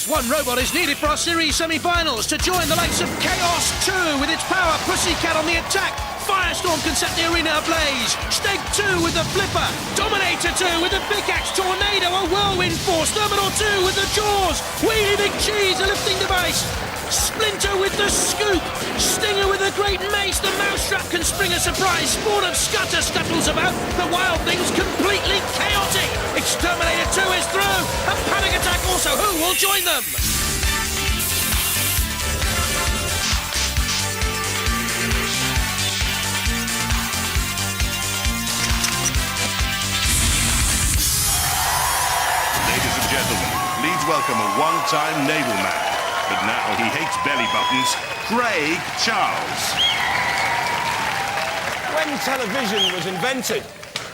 Just one robot is needed for our series semi-finals to join the likes of Chaos 2 with its power, Pussycat on the attack, Firestorm can set the arena ablaze, Steg 2 with the flipper, Dominator 2 with the pickaxe, Tornado, a whirlwind force, Terminal 2 with the jaws, Wheelie Big Cheese, a lifting device, Splinter with the scoop, Stinger with the great mace, the Mousetrap can spring a surprise, Spawn of Scutter scuttles about, the Wild Thing's completely chaotic, Exterminator 2 is through, and Panic Attack also, who will join them? Ladies and gentlemen, please welcome a one-time naval man. But now he hates belly buttons, Craig Charles. When television was invented,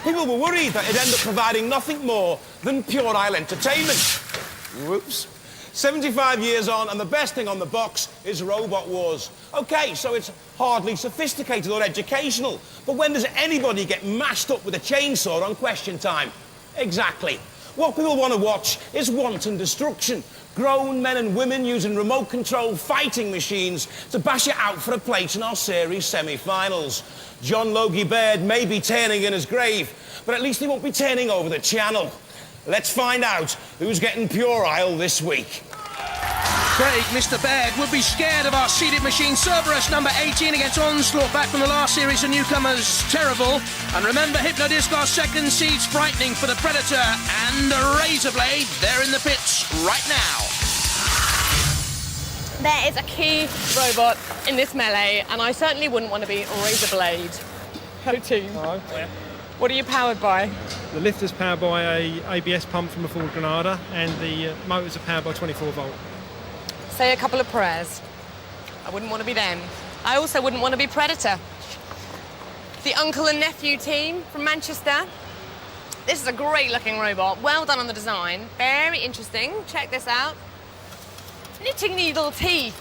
people were worried that it'd end up providing nothing more than puerile entertainment. Whoops. 75 years on, and the best thing on the box is Robot Wars. OK, so it's hardly sophisticated or educational, but when does anybody get mashed up with a chainsaw on Question Time? Exactly. What people want to watch is wanton destruction. Grown men and women using remote-controlled fighting machines to bash it out for a place in our series semi-finals. John Logie Baird may be turning in his grave, but at least he won't be turning over the channel. Let's find out who's getting puerile this week. Craig, Mr. Baird, would be scared of our seeded machine Cerberus number 18 against Onslaught back from the last series of newcomers, terrible. And remember, Hypno-Disc, our second seed's frightening for the Predator and Razorblade. They're in the pits right now. There is a key robot in this melee, and I certainly wouldn't want to be Razorblade. Hello, team. Hello. What are you powered by? The lift is powered by a ABS pump from a Ford Granada, and the motors are powered by 24 volt. Say a couple of prayers. I wouldn't want to be them. I also wouldn't want to be Predator. The uncle and nephew team from Manchester. This is a great-looking robot. Well done on the design. Very interesting. Check this out. Knitting needle teeth.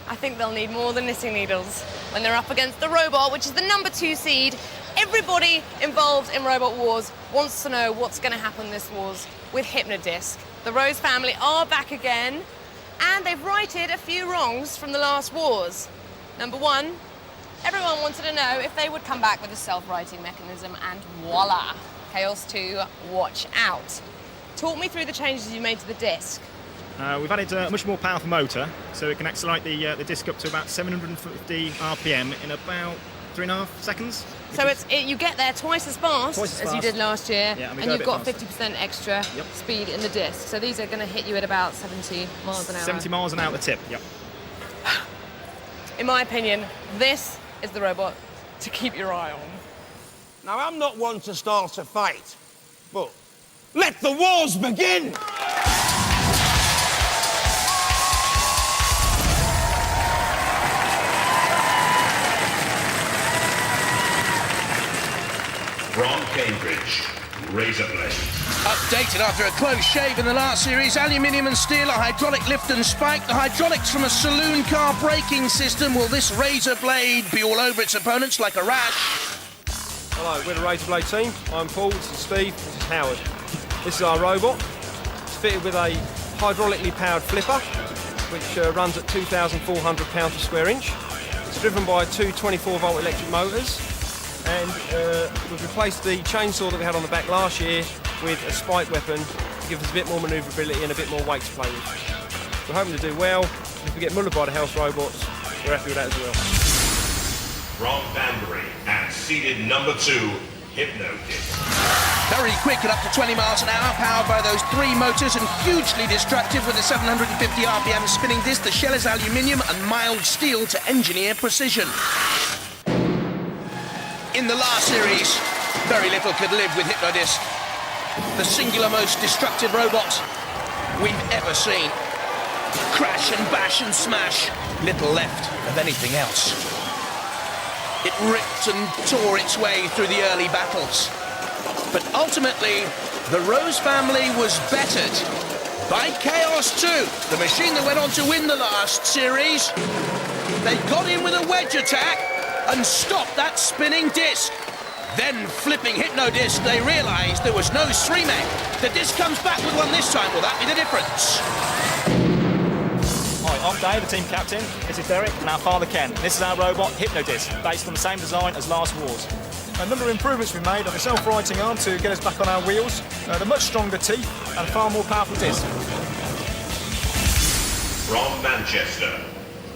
I think they'll need more than knitting needles when they're up against the robot, which is the number 2 seed. Everybody involved in Robot Wars wants to know what's going to happen this Wars with Hypno-Disc. The Rose family are back again, and they've righted a few wrongs from the last Wars. Number 1, everyone wanted to know if they would come back with a self-righting mechanism, and voila! Chaos 2, watch out. Talk me through the changes you made to the disc. We've added a much more powerful motor, so it can accelerate the disc up to about 750 RPM in about 3.5 seconds. So you get there twice as fast as you did last year, yeah, and you've got 50% extra speed in the disc. So these are going to hit you at about 70 miles an hour. 70 miles an hour at the tip, yep. In my opinion, this is the robot to keep your eye on. Now, I'm not one to start a fight, but let the wars begin! From Cambridge, Razorblade. Updated after a close shave in the last series, aluminium and steel, a hydraulic lift and spike, the hydraulics from a saloon car braking system. Will this Razorblade be all over its opponents like a rash? Hello, we're the Razorblade team. I'm Paul, this is Steve, this is Howard. This is our robot. It's fitted with a hydraulically powered flipper, which runs at 2,400 pounds per square inch. It's driven by 2 24-volt electric motors. And we've replaced the chainsaw that we had on the back last year with a spike weapon to give us a bit more manoeuvrability and a bit more weight to play with. We're hoping to do well. If we get mullered by the house robots, we're happy with that as well. From Banbury and seeded number 2, Hypno-Disc. Very quick at up to 20 miles an hour, powered by those 3 motors and hugely destructive with a 750 RPM spinning disc. The shell is aluminium and mild steel to engineer precision. In the last series, very little could live with Hypno-Disc. The singular most destructive robot we've ever seen. Crash and bash and smash. Little left of anything else. It ripped and tore its way through the early battles. But ultimately, the Rose family was bettered by Chaos 2, the machine that went on to win the last series. They got in with a wedge attack and stopped that spinning disc. Then, flipping Hypno-Disc, they realised there was no streaming. The disc comes back with one this time. Will that be the difference? I'm Dave, the team captain. This is Derek and our father Ken. This is our robot, Hypno-Disc, based on the same design as Last Wars. A number of improvements we've made on the self-righting arm to get us back on our wheels, the much stronger teeth and a far more powerful disc. From Manchester,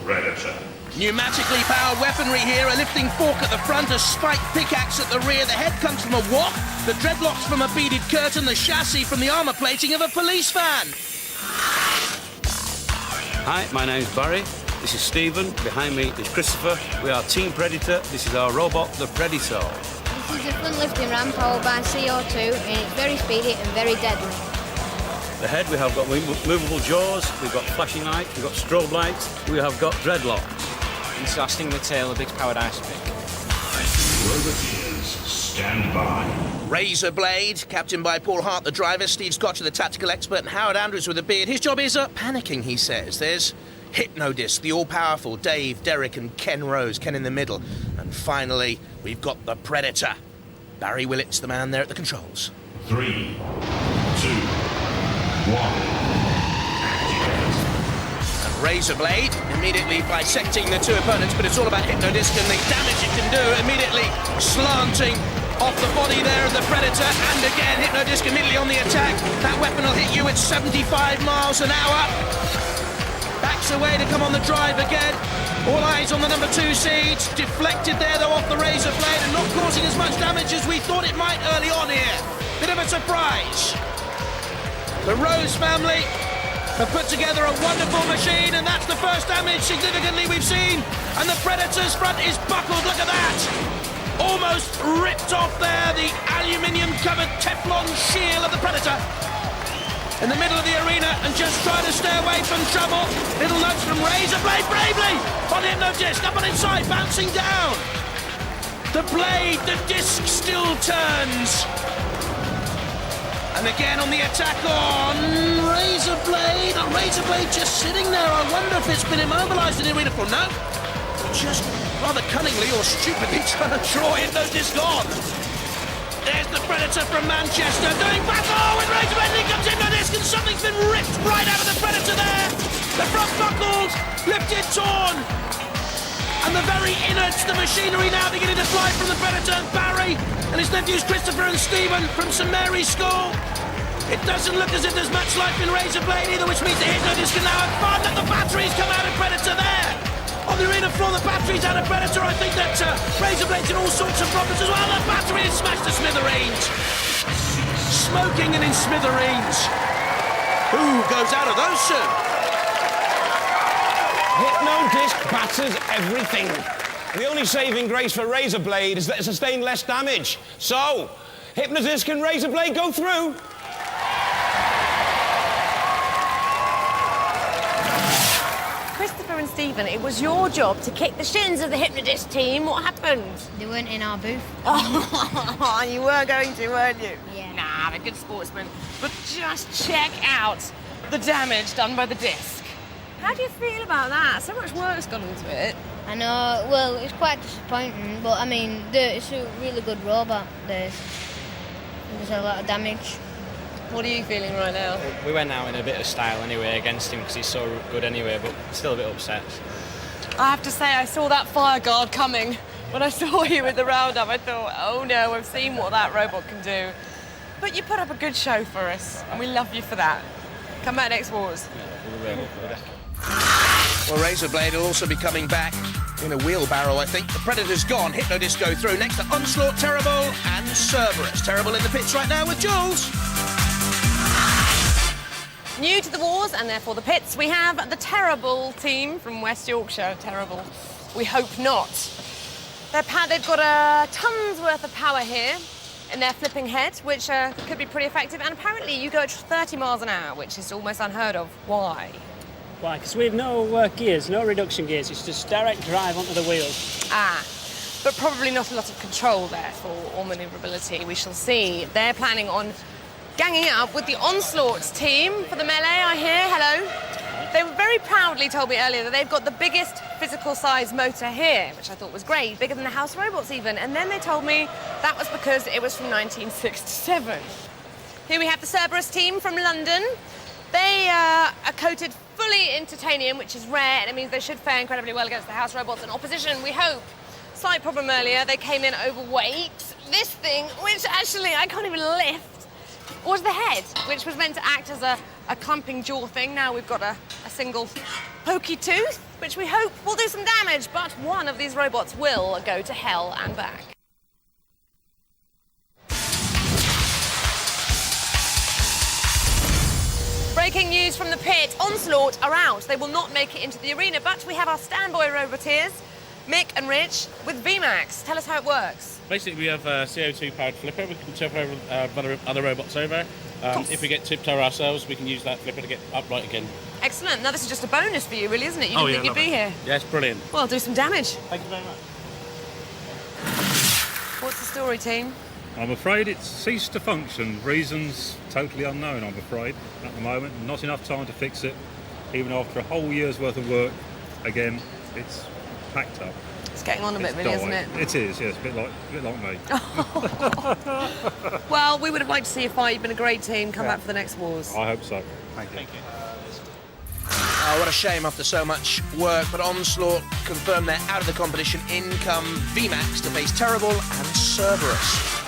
Predator. Pneumatically powered weaponry here, a lifting fork at the front, a spiked pickaxe at the rear, the head comes from a wok, the dreadlocks from a beaded curtain, the chassis from the armour plating of a police van. Hi, my name's Barry. This is Stephen. Behind me is Christopher. We are Team Predator. This is our robot, the Predator. This is a front lifting ram powered by CO2 and it's very speedy and very deadly. The head, we have got movable jaws, we've got flashing lights, we've got strobe lights, we have got dreadlocks. This is our Stingray tail, a big powered ice pick. Roboteers, stand by. Razor Blade, captained by Paul Hart, the driver, Steve Scotcher, the tactical expert, and Howard Andrews with a beard. His job is panicking, he says. There's Hypno-Disc, the all-powerful Dave, Derek, and Ken Rose, Ken in the middle. And finally, we've got the Predator. Barry Willett's the man there at the controls. 3, 2, 1. Razor Blade, immediately bisecting the two opponents, but it's all about Hypno-Disc and the damage it can do, immediately slanting off the body there of the Predator, and again, Hypno-Disc immediately on the attack. That weapon will hit you at 75 miles an hour. Backs away to come on the drive again. All eyes on the number 2 seed. Deflected there, though, off the Razor Blade, and not causing as much damage as we thought it might early on here. Bit of a surprise. The Rose family have put together a wonderful machine, and that's the first damage significantly we've seen. And the Predator's front is buckled, look at that. Almost ripped off there, the aluminium-covered Teflon shield of the Predator. In the middle of the arena and just trying to stay away from trouble. Little nudge from Razor Blade bravely on Hypno-Disc, up on its side, bouncing down. The blade, the disc still turns. And again on the attack on Razor Blade. A Razor Blade just sitting there. I wonder if it's been immobilised in the arena for no. Just rather cunningly or stupidly trying to draw Hypno-Disc on. There's the Predator from Manchester doing battle with Razor Blade. In comes Hypno-Disc and something's been ripped right out of the Predator there. The front buckled, lifted, torn. And the very innards, the machinery now beginning to fly from the Predator. Barry and his nephews Christopher and Stephen from St Mary's School. It doesn't look as if there's much life in Razor Blade either, which means the Hypno-Disc can now have fun. Let the batteries come out of Predator there. On the arena floor, the batteries out of Predator. I think that Razor Blade's in all sorts of problems as well. The battery is smashed to smithereens. Smoking and in smithereens. Who goes out of those soon? Hypno-Disc batters everything. The only saving grace for Razor Blade is that it sustained less damage. So, Hypno-Disc and Razor Blade go through. Christopher and Stephen, it was your job to kick the shins of the Hypno-Disc team. What happened? They weren't in our booth. Oh, you were going to, weren't you? Yeah. Nah, they're good sportsmen. But just check out the damage done by the disc. How do you feel about that? So much work's gone into it. I know, well, it's quite disappointing, but I mean, it's a really good robot. There's a lot of damage. What are you feeling right now? We went out in a bit of style anyway against him because he's so good anyway, but still a bit upset. I have to say, I saw that fire guard coming. When I saw you with the roundup, I thought, oh no, I've seen what that robot can do. But you put up a good show for us, and we love you for that. Come back next Wars. Well, Razor Blade will also be coming back in a wheelbarrow, I think. The Predator's gone. Hypno-Disc go through. Next to Onslaught, Terrible, and Cerberus. Terrible in the pits right now with Jules. New to the Wars, and therefore the pits, we have the Terrible team from West Yorkshire. Terrible. We hope not. They've got tons worth of power here in their flipping head, which could be pretty effective. And apparently you go at 30 miles an hour, which is almost unheard of. Why? Why? Because we have no gears, no reduction gears. It's just direct drive onto the wheels. But probably not a lot of control there or manoeuvrability. We shall see. They're planning on ganging up with the Onslaught team for the melee, I hear. Hello. They very proudly told me earlier that they've got the biggest physical size motor here, which I thought was great, bigger than the House Robots even. And then they told me that was because it was from 1967. Here we have the Cerberus team from London. They are coated fully in titanium, which is rare, and it means they should fare incredibly well against the house robots in opposition, we hope. Slight problem earlier, they came in overweight. This thing, which actually I can't even lift, was the head, which was meant to act as a clumping jaw thing. Now we've got a single pokey tooth, which we hope will do some damage, but one of these robots will go to hell and back. Breaking news from the pit. Onslaught are out. They will not make it into the arena, but we have our standby roboteers, Mick and Rich, with VMAX. Tell us how it works. Basically, we have a CO2-powered flipper. We can tip over other robots over. If we get tipped over ourselves, we can use that flipper to get upright again. Excellent. Now, this is just a bonus for you, really, isn't it? You didn't think you'd be here. Yes, brilliant. Well, do some damage. Thank you very much. What's the story, team? I'm afraid it's ceased to function. Reasons totally unknown, I'm afraid, at the moment. Not enough time to fix it. Even after a whole year's worth of work, again, it's packed up. It's getting on a bit, really, isn't it? It is, yes, a bit like me. Well, we would have liked to see you fight. You've been a great team. Come back for the next wars. I hope so. Thank you. Thank you. Oh, what a shame after so much work, but Onslaught confirmed they're out of the competition. In come VMAX to face Terrible and Cerberus.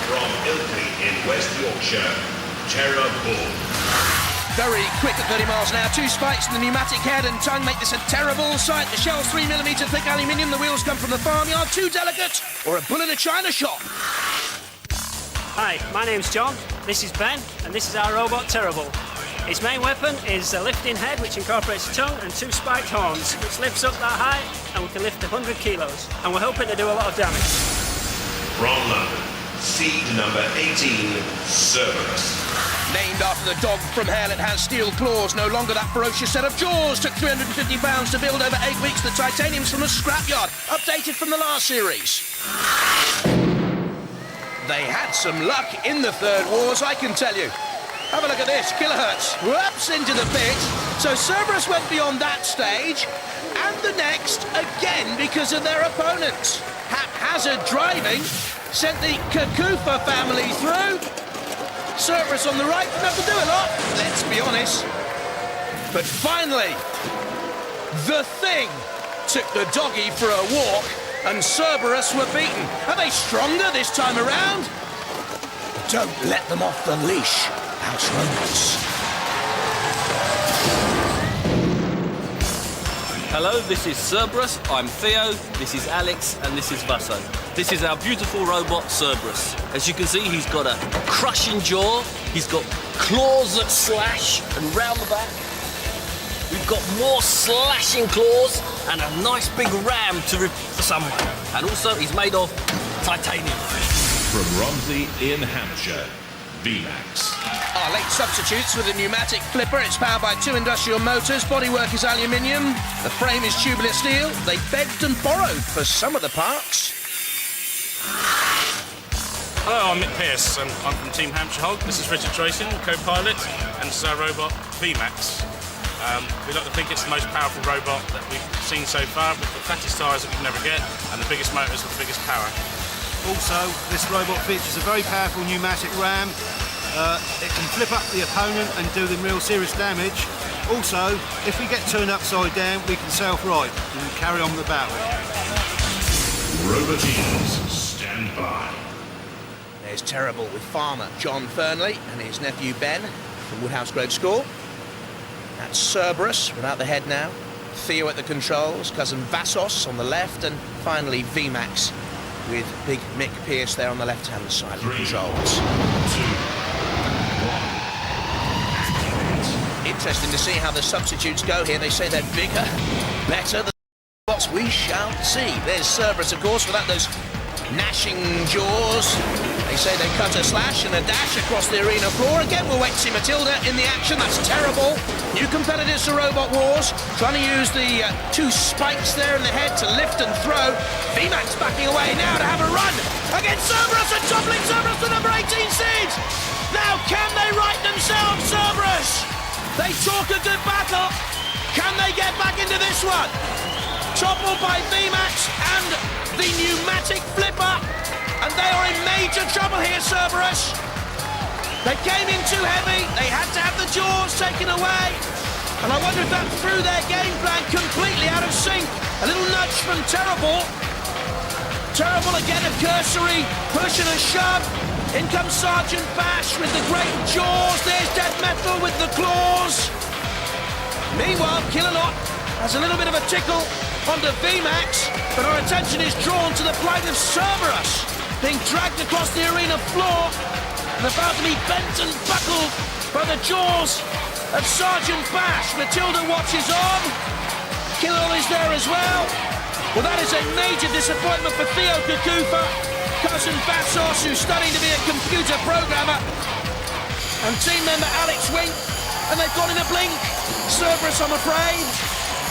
From Ilkley in West Yorkshire, Terrible. Very quick at 30 miles an hour. 2 spikes in the pneumatic head and tongue make this a terrible sight. The shell's 3mm thick aluminium. The wheels come from the farmyard. Too delicate, or a bull in a china shop. Hi, my name's John, this is Ben, and this is our robot Terrible. Its main weapon is a lifting head which incorporates a tongue and 2 spiked horns, which lifts up that high and we can lift 100 kilos. And we're hoping to do a lot of damage. From London, seed number 18, Cerberus. Named after the dog from hell, it has steel claws. No longer that ferocious set of jaws. Took 350 pounds to build over 8 weeks. The titanium's from the scrapyard. Updated from the last series. They had some luck in the third wars, I can tell you. Have a look at this. Kilohertz. Whoops, into the pit. So Cerberus went beyond that stage and the next again because of their opponents. Haphazard driving sent the Kakufa family through. Cerberus on the right didn't have to do a lot, let's be honest. But finally, the Thing took the doggy for a walk and Cerberus were beaten. Are they stronger this time around? Don't let them off the leash, house robots. Hello, this is Cerberus, I'm Theo, this is Alex, and this is Vasso. This is our beautiful robot, Cerberus. As you can see, he's got a crushing jaw, he's got claws that slash and round the back. We've got more slashing claws and a nice big ram to rip for someone. And also, he's made of titanium. From Romsey in Hampshire, VMAX. Our late substitutes with a pneumatic flipper. It's powered by 2 industrial motors. Bodywork is aluminium. The frame is tubular steel. They begged and borrowed for some of the parts. Hello, I'm Mick Pearce, and I'm from Team Hampshire Hog. This is Richard Tracing, co-pilot, and this is our robot, VMAX. We like to think it's the most powerful robot that we've seen so far, with the fattest tyres that we can never get, and the biggest motors with the biggest power. Also, this robot features a very powerful pneumatic ram. It can flip up the opponent and do them real serious damage. Also, if we get turned upside down, we can self-right and carry on the battle. Roboteers, stand by. There's Terrible with farmer John Fernley and his nephew Ben from Woodhouse Grove School. That's Cerberus without the head now. Theo at the controls, cousin Vassos on the left, and finally VMAX with big Mick Pearce there on the left-hand side of the controls. 2, 1. Interesting to see how the substitutes go here. They say they're bigger, better than what we shall see. There's Cerberus, of course, without those gnashing jaws. They say they cut a slash and a dash across the arena floor. Again, we'll wait to see Matilda in the action. That's Terrible. New competitors to Robot Wars, trying to use the 2 spikes there in the head to lift and throw. VMAX backing away now to have a run against Cerberus and toppling Cerberus to number 18 seed. Now, can they right themselves, Cerberus? They talk a good battle. Can they get back into this one? Toppled by VMAX and the pneumatic flipper. and they are in major trouble here, Cerberus. They came in too heavy, they had to have the jaws taken away, and I wonder if that threw their game plan completely out of sync. A little nudge from Terrible. Terrible again, a cursory push and a shove. In comes Sergeant Bash with the great jaws. There's Dead Metal with the claws. Meanwhile, Killalot has a little bit of a tickle onto VMAX, but our attention is drawn to the plight of Cerberus, being dragged across the arena floor and about to be bent and buckled by the jaws of Sergeant Bash. Matilda watches on. Killalot is there as well. Well, that is a major disappointment for Theo Kakufa, cousin Vassos, who's studying to be a computer programmer, and team member Alex Wink, and they've gone in a blink. Cerberus, I'm afraid.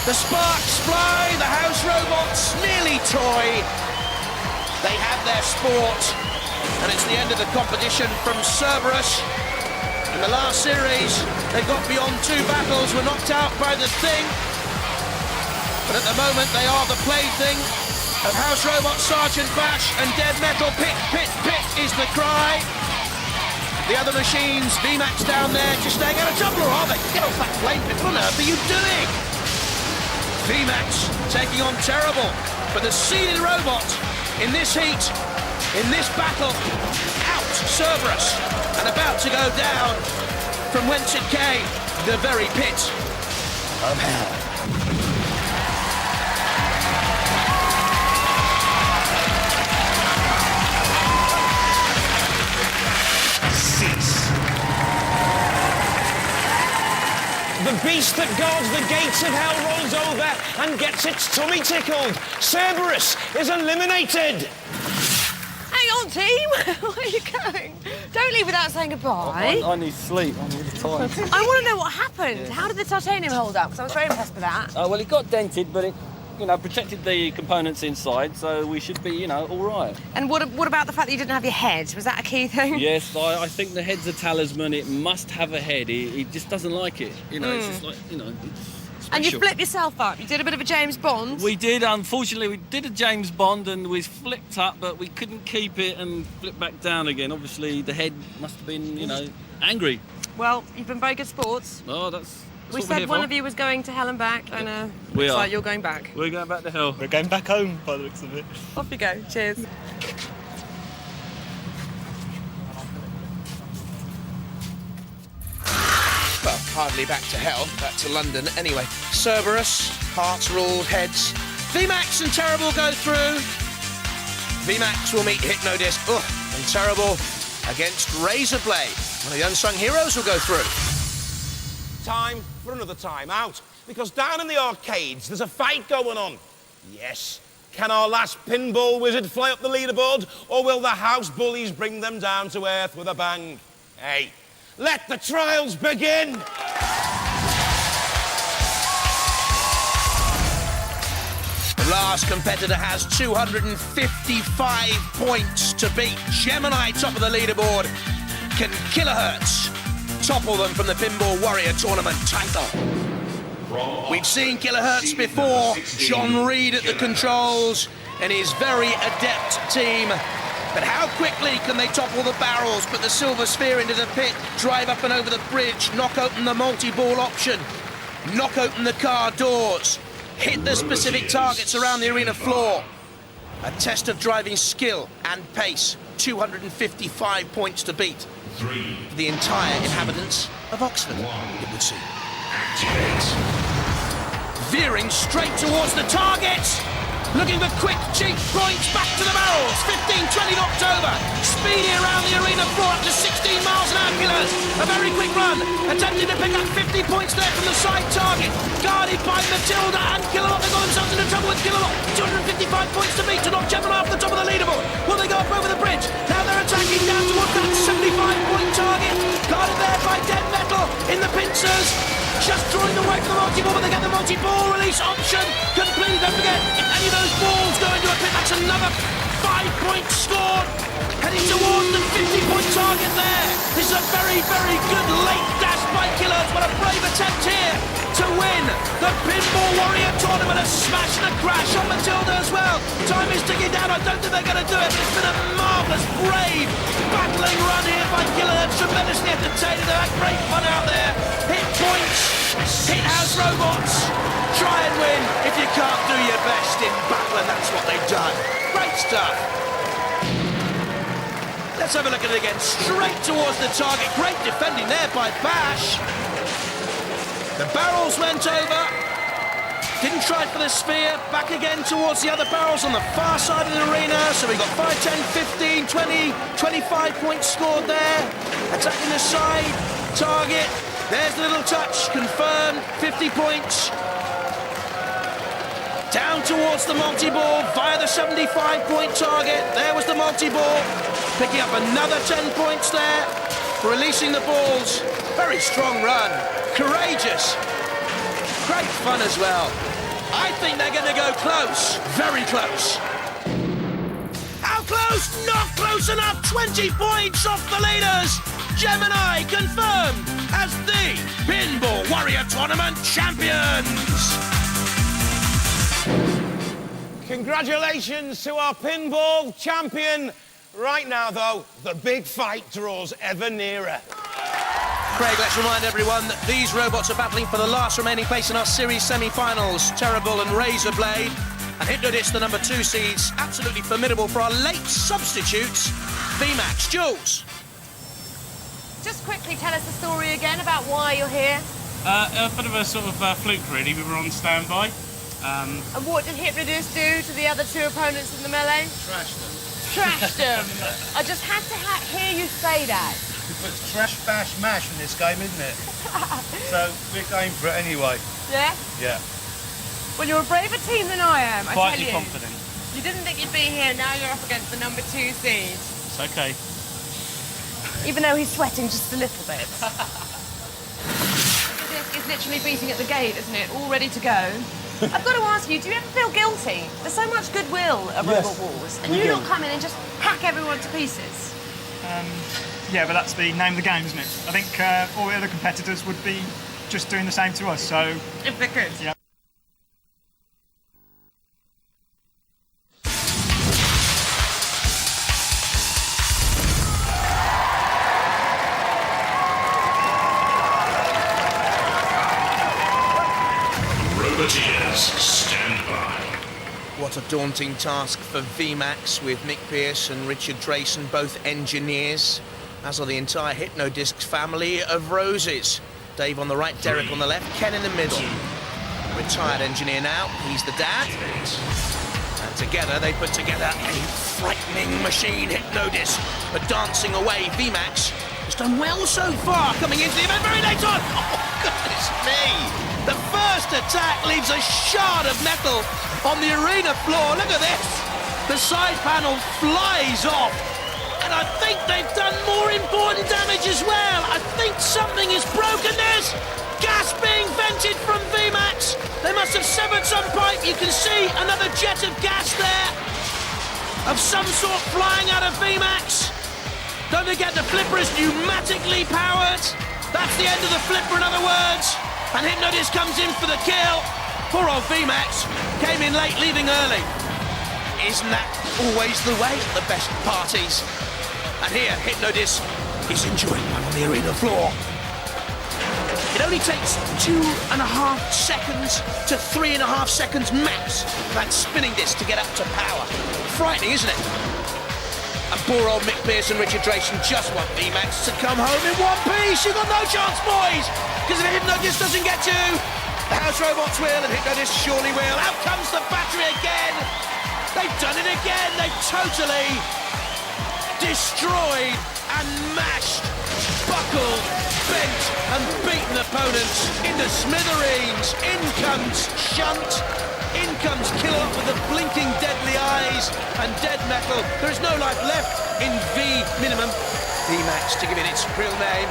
The sparks fly, the house robots nearly toy. They have their sport, and it's the end of the competition from Cerberus. In the last series, they got beyond 2 battles, were knocked out by the Thing. But at the moment, they are the plaything of House Robot, Sergeant Bash, and Dead Metal. Pit, pit, pit is the cry. The other machines, VMAX down there, just staying out of trouble, or are they? Get off that plane, Pit. What on earth are you doing? VMAX taking on Terrible, but the seeded robot in this heat, in this battle, out Cerberus, and about to go down from whence it came, the very pit of hell. The beast that guards the gates of hell rolls over and gets its tummy tickled. Cerberus is eliminated. Hang on, team. Where are you going? Don't leave without saying goodbye. I need sleep. I'm really tired. I want to know what happened. How did the titanium hold up? Because I was very impressed with that. Well, it got dented, but it, protected the components inside, so we should be, all right. And what about the fact that you didn't have your head? Was that a key thing? Yes, I think the head's a talisman. It must have a head. He just doesn't like it. It's just like, it's And you special. flipped yourself up. You did a bit of a James Bond. We did, unfortunately, we did a James Bond and we flipped up, but we couldn't keep it and flip back down again. Obviously, the head must have been, angry. Well, you've been very good sports. Oh, that's We what we're said here one for. of you was going to hell and back, and We looks are. like you're going back. We're going back to hell. We're going back home, by the looks of it. Off you go. Cheers. Well, hardly back to hell, back to London anyway. Cerberus, hearts ruled heads. VMAX and Terrible go through. VMAX will meet Hypno-Disc. And Terrible against Razorblade. One of the unsung heroes will go through. Time for another time out, because down in the arcades there's a fight going on. Yes. Can our last pinball wizard fly up the leaderboard, or will the house bullies bring them down to earth with a bang? Hey, let the trials begin! The last competitor has 255 points to beat. Gemini top of the leaderboard. Can Kilohertz topple them from the Pinball Warrior Tournament title? We've seen Kilohertz before. John Reed at the controls and his very adept team. But how quickly can they topple the barrels, put the silver sphere into the pit, drive up and over the bridge, knock open the multi-ball option, knock open the car doors, hit the specific targets around the arena floor? A test of driving skill and pace. 255 points to beat. For the entire inhabitants of Oxford, it would seem. Veering straight towards the targets. Looking for quick, cheap points back to the barrels. 15-20 knocked over. Speedy around the arena floor up to 16 miles an hour. Killers. A very quick run. Attempting to pick up 50 points there from the side target. Guarded by Matilda and Killalot. They got themselves into trouble with Killalot. 255 points to beat to knock Gemini off the top of the leaderboard. Will they go up over the bridge? Now they're attacking down towards that 75-point target. Guarded there by Dead Metal in the pincers. Just drawing away from the multi-ball, but they get the multi-ball release option completely. Don't forget, if any of those balls go into a pit, that's another 5 points scored. Heading towards the 50-point target there. This is a very, very good late dash by Killers, but a brave attempt here to win the Pinball Warrior Tournament. A smash and a crash on Matilda as well. Time is ticking down. I don't think they're going to do it, but it's been a marvellous, brave, battling run here by Gilliland. Tremendously entertaining. They've had great fun out there. Hit points, hit house robots. Try and win if you can't do your best in battle, and that's what they've done. Great stuff. Let's have a look at it again. Straight towards the target. Great defending there by Bash. The barrels went over. Didn't try for the sphere. Back again towards the other barrels on the far side of the arena. So we got 5, 10, 15, 20, 25 points scored there. Attacking the side. Target. There's the little touch. Confirmed. 50 points. Down towards the multi-ball via the 75-point target. There was the multi-ball. Picking up another 10 points there. Releasing the balls. Very strong run. Courageous. Great fun as well. I think they're going to go close. Very close. How close? Not close enough. 20 points off the leaders. Gemini confirmed as the Pinball Warrior Tournament champions. Congratulations to our pinball champion. Right now, though, the big fight draws ever nearer. Craig, let's remind everyone that these robots are battling for the last remaining place in our series semi-finals. Terrible and Razorblade, and Hypno-Disc, the number 2 seeds. Absolutely formidable for our late substitutes, VMAX. Jules. Just quickly tell us the story again about why you're here. A bit of a sort of fluke, really. We were on standby. And what did Hypno-Disc do to the other 2 opponents in the melee? Trashed them. Trashed them. I just had to hear you say that. It's trash, bash, mash in this game, isn't it? So we're going for it anyway. Yeah? Yeah. Well, you're a braver team than I am, I tell Quietly you. confident. You didn't think you'd be here, now you're up against the number 2 seed. It's okay. Even though he's sweating just a little bit. It's literally beating at the gate, isn't it? All ready to go. I've got to ask you, do you ever feel guilty? There's so much goodwill at Robot Wars, and you don't come in and just hack everyone to pieces. Yeah, but that's the name of the game, isn't it? I think all the other competitors would be just doing the same to us, so... If they could. Yeah. Stand by. What a daunting task for VMAX with Mick Pearce and Richard Drayson, both engineers, as are the entire Hypno-Disc family of roses. Dave on the right, Derek on the left, Ken in the middle. Retired engineer now, he's the dad. And together they put together a frightening machine, Hypno-Disc. But dancing away, VMAX has done well so far, coming into the event very late on. Oh, goodness me! The first attack leaves a shard of metal on the arena floor. Look at this. The side panel flies off. And I think they've done more important damage as well. I think something is broken. There's gas being vented from VMAX. They must have severed some pipe. You can see another jet of gas there of some sort flying out of VMAX. Don't forget the flipper is pneumatically powered. That's the end of the flipper, in other words. And Hypno-Disc comes in for the kill. Poor old VMAX came in late, leaving early. Isn't that always the way at the best parties? And here, Hypno-Disc is enjoying one on the arena floor. It only takes 2.5 seconds to 3.5 seconds max for that spinning disc to get up to power. Frightening, isn't it? And poor old Mick Pearce and Richard Drayson just want VMAX to come home in one piece. You've got no chance, boys, because if Hypno-Disc doesn't get you, the house robots will, and Hypno-Disc surely will. Out comes the battery again. They've done it again. They've totally destroyed and mashed, buckled, bent and beaten opponents into smithereens. In comes Shunt. In comes Killot with the blinking deadly eyes and dead metal. There is no life left in V minimum. VMAX to give it its real name,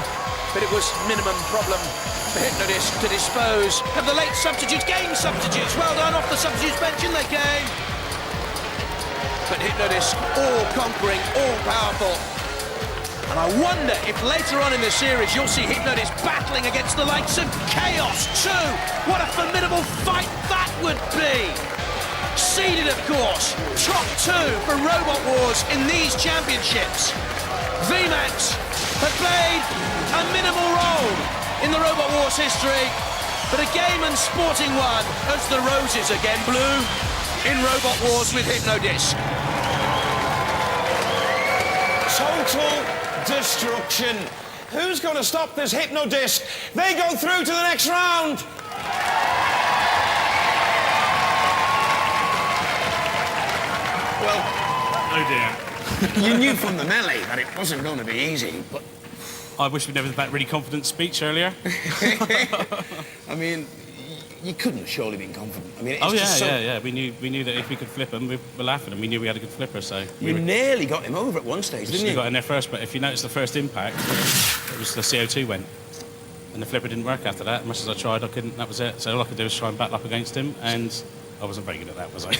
but it was minimum problem for Hypno-Disc to dispose of the late substitutes, game substitutes. Well done, off the substitutes bench and they came. But Hypno-Disc, all conquering, all powerful. And I wonder if later on in the series you'll see Hypno-Disc battling against the likes of Chaos too. What a formidable fight that would be. Seeded, of course, top 2 for Robot Wars in these championships. VMAX have played a minimal role in the Robot Wars history, but a game and sporting one as the roses again blew in Robot Wars with Hypno-Disc. Total destruction. Who's going to stop this Hypno-Disc? They go through to the next round. Well, Oh dear. you knew from the melee that it wasn't going to be easy, but... I wish we'd never had that really confident speech earlier. I mean, you couldn't have surely been confident. I mean, it's Oh yeah, just so... yeah. We knew that if we could flip them, we were laughing, and we knew we had a good flipper. So You nearly got him over at one stage, didn't we you? got in there first. But if you notice the first impact, it was the CO2 went, and the flipper didn't work after that. As much as I tried, I couldn't. That was it. So all I could do was try and battle up against him, and I wasn't very good at that, was I?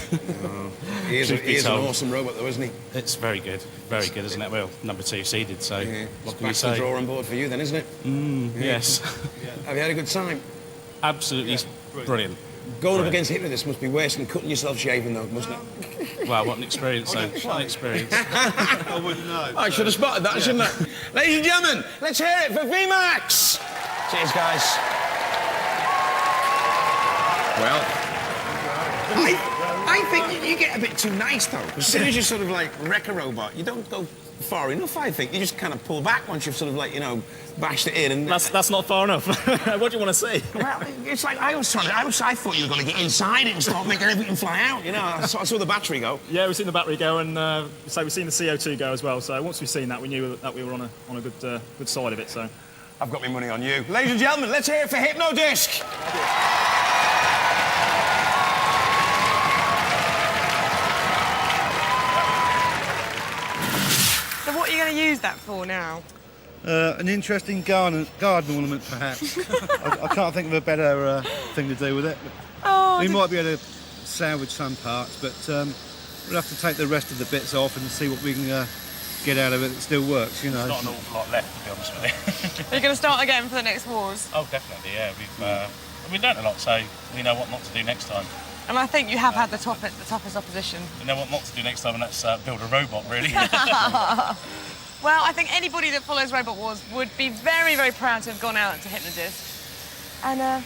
Oh, he is an awesome robot, though, isn't he? It's very good, isn't it? Well, number 2 seeded, so Yeah. what can you Back to the say? drawing board for you, then, isn't it? Yes. Have you had a good time? Absolutely brilliant. Going up against Hypno-Disc must be worse than cutting yourself shaving, though, mustn't it? Wow, what an experience, though. What an experience. I wouldn't know. I should have spotted that, shouldn't I? Ladies and gentlemen, let's hear it for VMAX. Cheers, guys. Well, I think you get a bit too nice, though. As soon as you sort of, like, wreck a robot, you don't go far enough, I think. You just kind of pull back once you've sort of, like, you know, bashed it in and... That's not far enough. What do you want to see? Well, it's like I thought you were going to get inside it and start making everything fly out, you know. I saw the battery go. Yeah, we've seen the battery go, and so we've seen the CO2 go as well. So once we've seen that, we knew that we were on a good side of it. So I've got my money on you. Ladies and gentlemen, let's hear it for Hypno-Disc. So what are you going to use that for now? An interesting garden ornament, perhaps. I can't think of a better thing to do with it. Oh, We might be able to salvage some parts, but we'll have to take the rest of the bits off and see what we can get out of it that still works, you know. Not an awful lot left, to be honest with you. Are you going to start again for the next wars? Oh, definitely, yeah. We've learnt a lot, so we know what not to do next time. And I think you have had the toughest opposition. We know what not to do next time, and that's build a robot, really. Well, I think anybody that follows Robot Wars would be very, very proud to have gone out to Hypno-Disc. And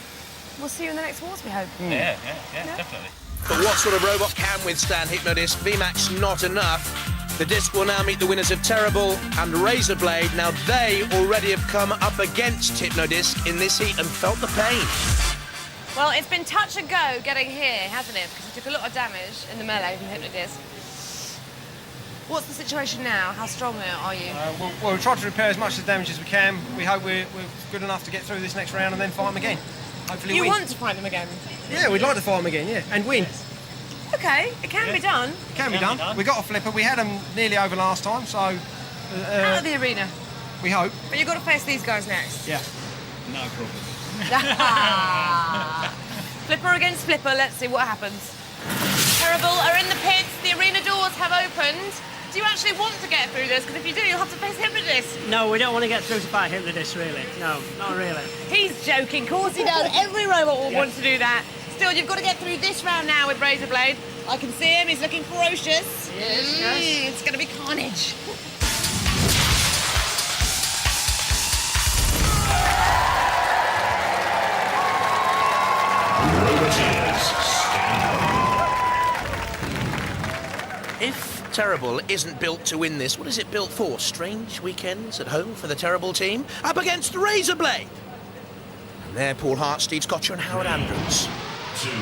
we'll see you in the next wars, we hope. Yeah, definitely. But what sort of robot can withstand Hypno-Disc? VMAX not enough. The disc will now meet the winners of Terrible and Razorblade. Now they already have come up against Hypno-Disc in this heat and felt the pain. Well, it's been touch and go getting here, hasn't it? Because you took a lot of damage in the melee from Hypno-Disc. What's the situation now? How strong are you? Well, we'll try to repair as much of the damage as we can. We hope we're good enough to get through this next round and then fight them again. Hopefully You win. want to fight them again? Yeah, we'd like to fight them again, yeah, and win. Okay, it can be done. It can be done. We got a flipper. We had them nearly over last time, so... Out of the arena. We hope. But you've got to face these guys next. Yeah. No problem. Flipper against Flipper, let's see what happens. Terrible are in the pits, the arena doors have opened. Do you actually want to get through this? Because if you do, you'll have to face Hypno-Disc. No, we don't want to get through to fight Hypno-Disc, really. No, not really. He's joking, of course he does. Every robot will want to do that. Still, you've got to get through this round now with Razorblade. I can see him, he's looking ferocious. Yes. It's going to be carnage. If Terrible isn't built to win this, what is it built for? Strange weekends at home for the Terrible team? Up against Razorblade! And there, Paul Hart, Steve Scotcher and Howard Andrews. 2, 1,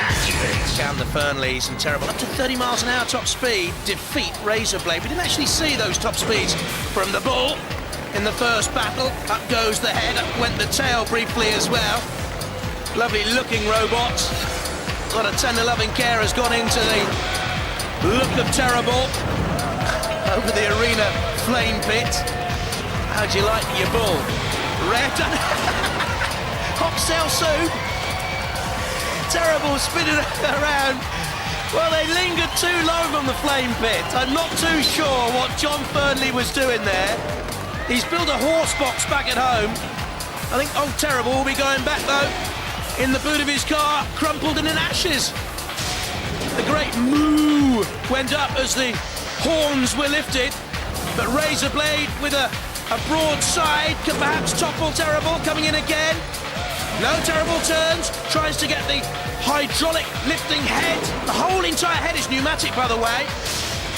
activate. Down the Fernleys and Terrible, up to 30 miles an hour top speed, defeat Razorblade. We didn't actually see those top speeds from the bull in the first battle. Up goes the head, up went the tail briefly as well. Lovely looking robot. A lot of tender loving care has gone into the look of Terrible over the arena flame pit. How'd you like your bull? Rare done. Hot cell soup. Terrible spinning around Well, they lingered too long on the flame pit. I'm not too sure what John Fernley was doing there. He's built a horse box back at home. I think Old Terrible will be going back, though, in the boot of his car, crumpled and in ashes. The great moo went up as the horns were lifted, but Razorblade with a broad side can perhaps topple Terrible, coming in again. No, Terrible turns, tries to get the hydraulic lifting head. The whole entire head is pneumatic, by the way.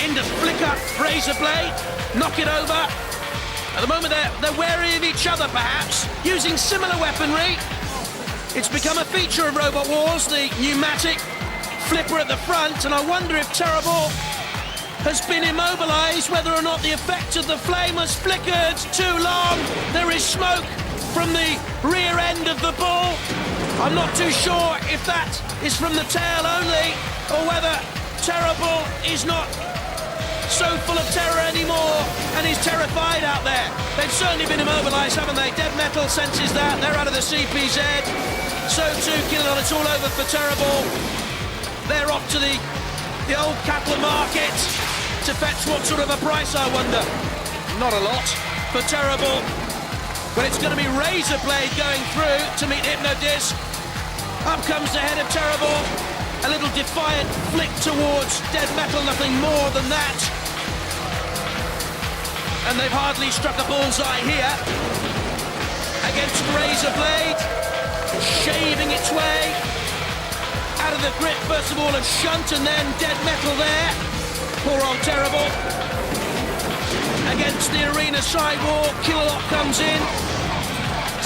Into flicker Razorblade, knock it over. At the moment, they're wary of each other, perhaps, using similar weaponry. It's become a feature of Robot Wars, the pneumatic flipper at the front, and I wonder if Terrible has been immobilised, whether or not the effect of the flame has flickered too long. There is smoke from the rear end of the bull. I'm not too sure if that is from the tail only, or whether Terrible is not so full of terror anymore and is terrified out there. They've certainly been immobilised, haven't they? Dead Metal senses that. They're out of the CPZ. So too, Killalon, it's all over for Terrible. They're off to the old cattle market to fetch what sort of a price, I wonder? Not a lot for Terrible. But it's going to be Razorblade going through to meet Hypno-Disc. Up comes the head of Terrible. A little defiant flick towards Dead Metal, nothing more than that. And they've hardly struck a bullseye here against Razorblade, shaving its way out of the grip, first of all, of Shunt, and then Dead Metal there. Poor old Terrible. Against the arena sidewalk, Killalon comes in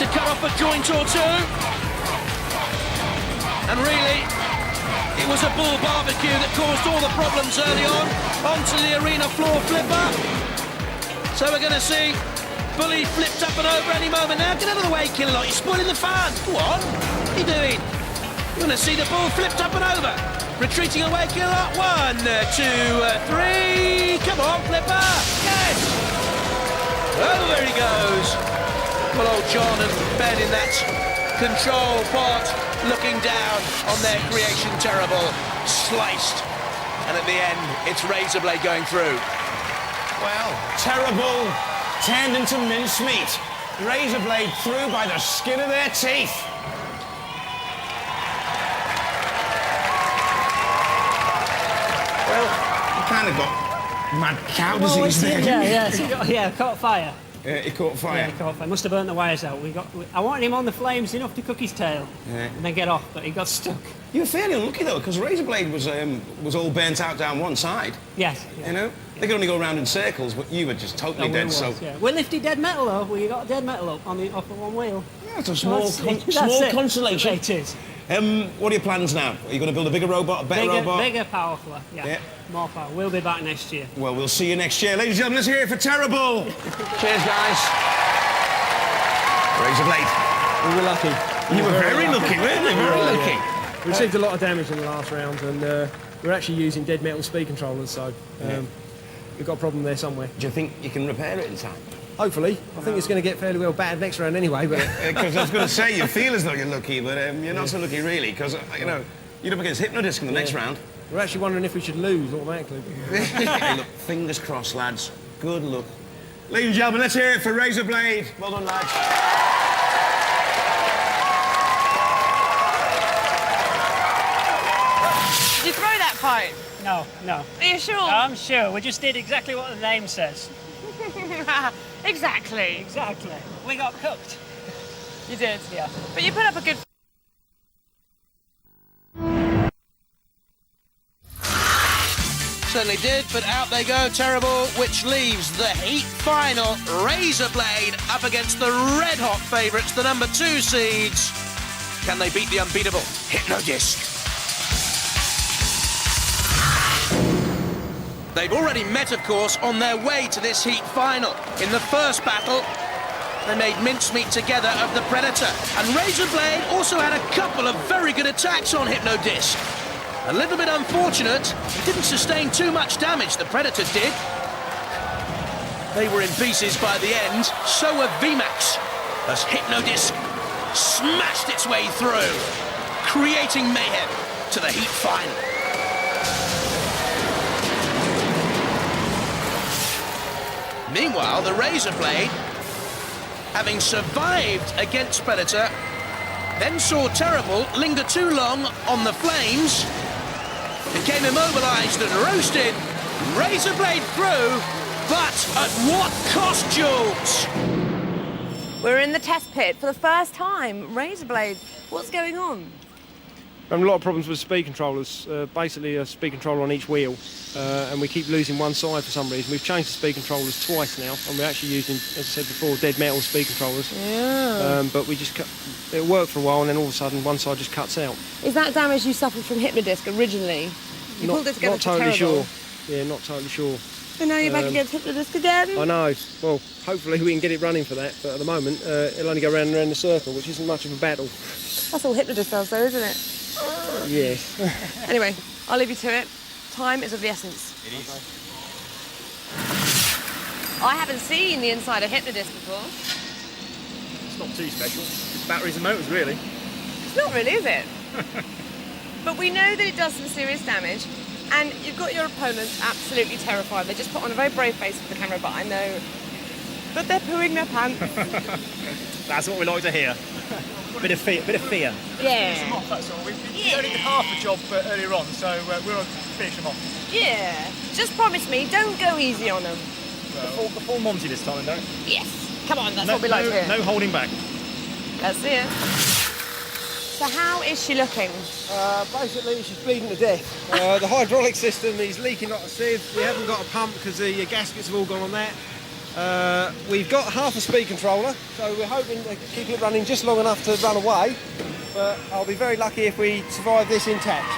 to cut off a joint or two. And really, it was a bull barbecue that caused all the problems early on, onto the arena floor flipper. So we're going to see Bully flipped up and over any moment now. Get out of the way, Killalon, you're spoiling the fun. Go on, what are you doing? You're going to see the bull flipped up and over. Retreating away, Killalon. 1, 2, 3. Come on, flipper. Yes. Over he goes. Well, old John and Ben in that control pod, looking down on their creation. Terrible. Sliced. And at the end, it's Razorblade going through. Well, Terrible turned into mincemeat. Razorblade through by the skin of their teeth. Well, you kind of got mad cow disease there, didn't you? Yeah, caught fire. It caught fire. Yeah, he caught fire. Must have burnt the wires out. I wanted him on the flames enough to cook his tail and then get off, but he got stuck. You were fairly unlucky though, because Razorblade was all burnt out down one side. Yes. Yeah. You know, they could only go around in circles, but you were just totally dead. Yeah. We lifted Dead Metal though. We got Dead Metal up on off of one wheel. Yeah, it's a small consolation. It is. What are your plans now? Are you going to build a bigger robot, a better robot? Bigger, powerful. Yeah. More power. We'll be back next year. Well, we'll see you next year. Ladies and gentlemen, let's hear it for Terrible. Cheers, guys. Razorblade. We were lucky. You were very lucky, weren't you? Very lucky. We received a lot of damage in the last round, and we're actually using Dead Metal speed controllers, so we've got a problem there somewhere. Do you think you can repair it in time? Hopefully. I think it's going to get fairly well bad next round anyway. But because I was going to say, you feel as though you're lucky, but you're not so lucky really, because, you know, you're up against Hypno-Disc in the next round. We're actually wondering if we should lose automatically. Hey, look, fingers crossed, lads. Good luck. Ladies and gentlemen, let's hear it for Razorblade. Well done, lads. Did you throw that pipe? No. Are you sure? I'm sure. We just did exactly what the name says. Exactly. We got cooked. You did? Yeah. But you put up a good... Certainly did, but out they go, Terrible, which leaves the heat final. Razorblade up against the red-hot favourites, the number 2 seeds. Can they beat the unbeatable Hypno-Disc? They've already met, of course, on their way to this heat final. In the first battle, they made mincemeat together of the Predator. And Razorblade also had a couple of very good attacks on Hypno-Disc. A little bit unfortunate, he didn't sustain too much damage, the Predator did. They were in pieces by the end, so were VMAX, as Hypno-Disc smashed its way through, creating mayhem to the heat final. Meanwhile, the Razor Blade, having survived against Predator, then saw Terrible linger too long on the flames, became immobilised and roasted. Razor Blade through, but at what cost, Jules? We're in the test pit for the first time. Razor Blade, what's going on? Having a lot of problems with speed controllers. Basically, a speed controller on each wheel, and we keep losing one side for some reason. We've changed the speed controllers twice now, and we're actually using, as I said before, dead metal speed controllers. Yeah. But we just it'll work for a while, and then all of a sudden, one side just cuts out. Is that damage you suffered from Hypno-Disc originally? You pulled it together Not totally Terrible. sure. Yeah, not totally sure. So now you're back against Hypno-Disc again? I know. Well, hopefully we can get it running for that, but at the moment, it'll only go round and round the circle, which isn't much of a battle. That's all Hypno-Disc does, though, isn't it? Yes. Anyway, I'll leave you to it. Time is of the essence. It is. I haven't seen the inside of Hypno-Disc before. It's not too special. It's batteries and motors, really. It's not really, is it? But we know that it does some serious damage, and you've got your opponents absolutely terrified. They just put on a very brave face for the camera, but I know that they're pooing their pants. That's what we like to hear. Bit of fear. Yeah. Finish them off, that's all. We only did half a job earlier on, so we're on to finish them off. Yeah. Just promise me, don't go easy on them. Well, the full Monty this time, don't? Yes. Come on, that's what we like to hear. No holding back. Let's see it. So how is she looking? Basically, she's bleeding to death. The hydraulic system is leaking like a sieve. We haven't got a pump because the gaskets have all gone on that. We've got half a speed controller, so we're hoping to keep it running just long enough to run away. But I'll be very lucky if we survive this intact.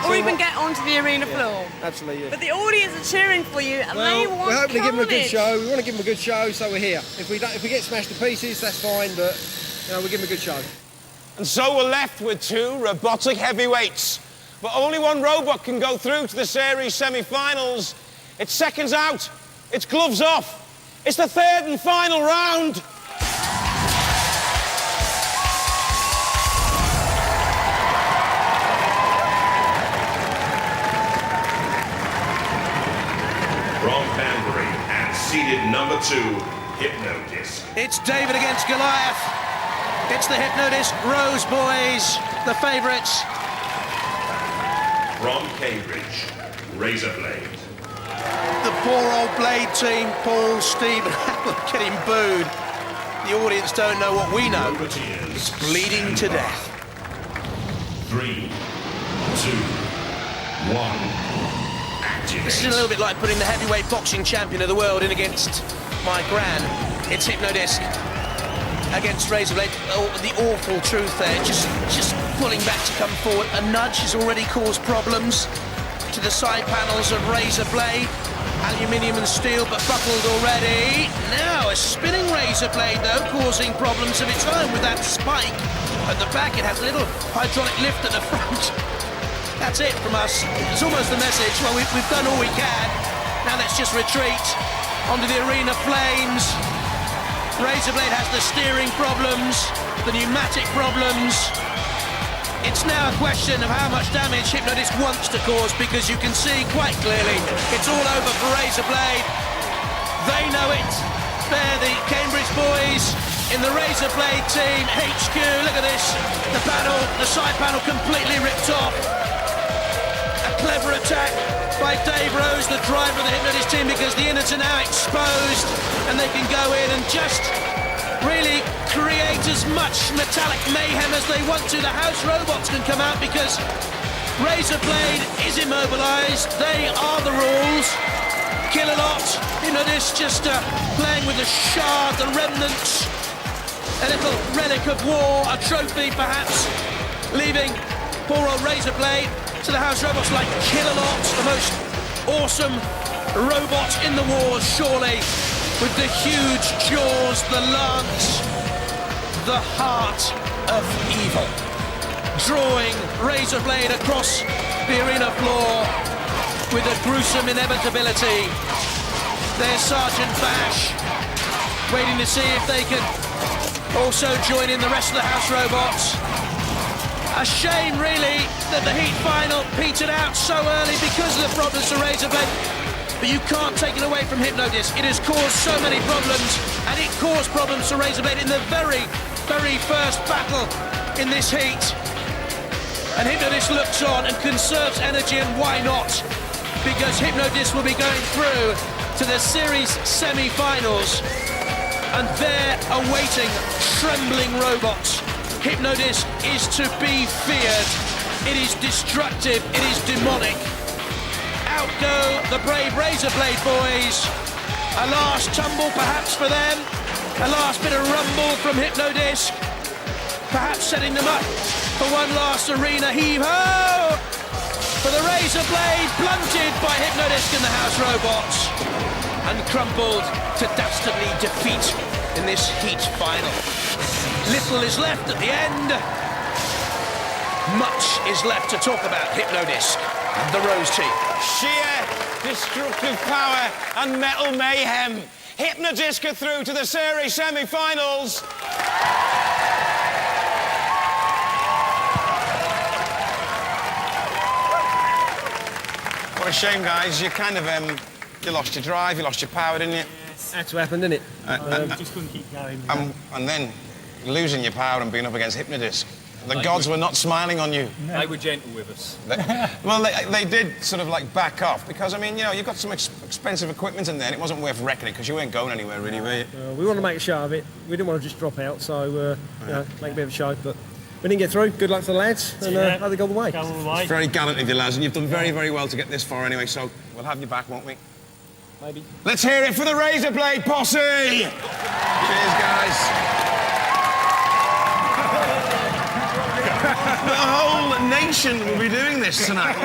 Or even get onto the arena floor. Absolutely, yeah. But the audience are cheering for you, and they want we're hoping to give them a good carnage. show. We want to give them a good show, so we're here. If we get smashed to pieces, that's fine, but we'll give them a good show. And so we're left with two robotic heavyweights. But only one robot can go through to the series semi-finals. It's seconds out. It's gloves off. It's the third and final round. From Banbury and seeded number 2, Hypno-Disc. It's David against Goliath. It's the Hypno-Disc Rose Boys, the favourites. From Cambridge, Razor Blade. The poor old Blade team, Paul, Steve, and Alan getting booed. The audience don't know what we know. It's bleeding to death. 3, 2, 1. This is a little bit like putting the heavyweight boxing champion of the world in against my gran. It's Hypno-Disc against Razor Blade. Oh, the awful truth there, just pulling back to come forward. A nudge has already caused problems to the side panels of Razor Blade. Aluminium and steel, but buckled already. Now a spinning Razor Blade, though, causing problems of its own with that spike at the back. It has a little hydraulic lift at the front. That's it from us. It's almost the message. Well, we've done all we can. Now let's just retreat onto the arena flames. Razor Blade has the steering problems, the pneumatic problems. It's now a question of how much damage Hypno-Disc wants to cause, because you can see quite clearly it's all over for Razor Blade. They know it. They're the Cambridge boys in the Razor Blade team HQ. Look at this. The panel, the side panel completely ripped off. A clever attack by Dave Rose, the driver of the Hypno-Disc team, because the innards are now exposed and they can go in and just really create as much metallic mayhem as they want to. The house robots can come out because Razor Blade is immobilised. They are the rules. Kill a lot. Hypno-Disc just playing with the shard, the remnants, a little relic of war, a trophy perhaps, leaving poor old Razor Blade to the house robots like Kill-A-Lot, the most awesome robot in the wars, surely, with the huge jaws, the lance, the heart of evil, drawing Razor Blade across the arena floor with a gruesome inevitability. There's Sergeant Bash, waiting to see if they can also join in the rest of the house robots. A shame, really, that the heat final petered out so early because of the problems to Razor Blade. but you can't take it away from Hypno-Disc. It has caused so many problems, and it caused problems to Razorblade in the very, very first battle in this heat. And Hypno-Disc looks on and conserves energy, and why not? Because Hypno-Disc will be going through to the series semi-finals, and they're awaiting trembling robots. Hypno-Disc is to be feared. It is destructive, it is demonic. Out go the brave Razorblade boys. A last tumble perhaps for them. A last bit of rumble from Hypno-Disc. Perhaps setting them up for one last arena heave-ho! For the Razorblade, blunted by Hypno-Disc and the House Robots, and crumbled to dastardly defeat in this heat final. Little is left at the end. Much is left to talk about Hypno-Disc and the Rose team. Sheer destructive power and metal mayhem. Hypno-Disc are through to the series semi-finals. What a shame, guys. You kind of, you lost your drive, you lost your power, didn't you? That's what happened, didn't it? Just couldn't keep going. And then losing your power and being up against Hypno-Disc. The gods were not smiling on you. They were gentle with us. They did sort of like back off because, I mean, you know, you've got some expensive equipment in there and it wasn't worth wrecking it because you weren't going anywhere really, were you? We want to make a show of it. We didn't want to just drop out, so, you know, make a bit of a show, but we didn't get through. Good luck to the lads, and how they go the way. It's very gallant of you, lads, and you've done very, very well to get this far anyway, so we'll have you back, won't we? Maybe. Let's hear it for the Razorblade posse! Cheers, guys. The whole nation will be doing this tonight.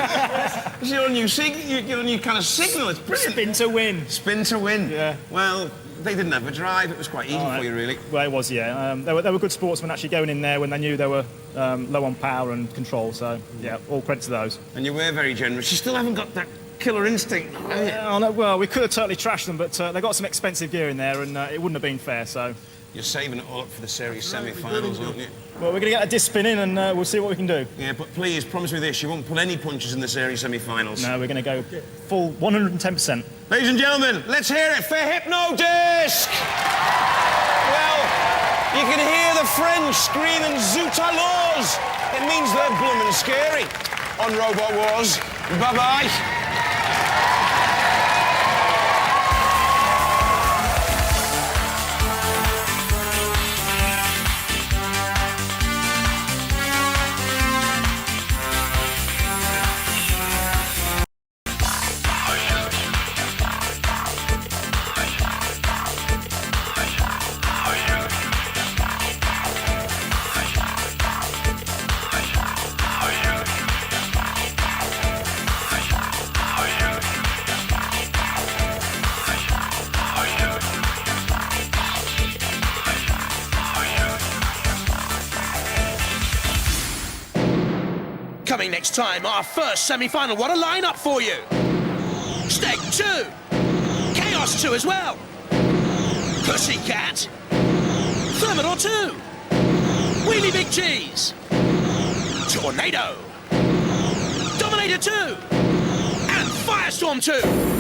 It's your new kind of signal. It's brilliant. Spin to win. Spin to win. Yeah. Well, they didn't have a drive. It was quite easy for you, really. Well, it was, yeah. They were good sportsmen actually going in there when they knew they were low on power and control. So, yeah, all credit to those. And you were very generous. You still haven't got that killer instinct, have you? Oh, no, well, we could have totally trashed them, but they got some expensive gear in there, and it wouldn't have been fair. So. You're saving it all up for the series semi-finals, aren't you? Well, we're going to get a disc spin in and we'll see what we can do. Yeah, but please, promise me this, you won't pull any punches in the series semi-finals. No, we're going to go full 110%. Ladies and gentlemen, let's hear it for Hypno-Disc! Well, you can hear the French screaming Zut alors! It means they're blooming scary on Robot Wars. Bye-bye. Coming next time, our first semi-final. What a lineup for you! Steg 2, Chaos 2 as well, Pussycat, Thermidor 2, Wheelie Big Cheese, Tornado, Dominator 2, and Firestorm 2.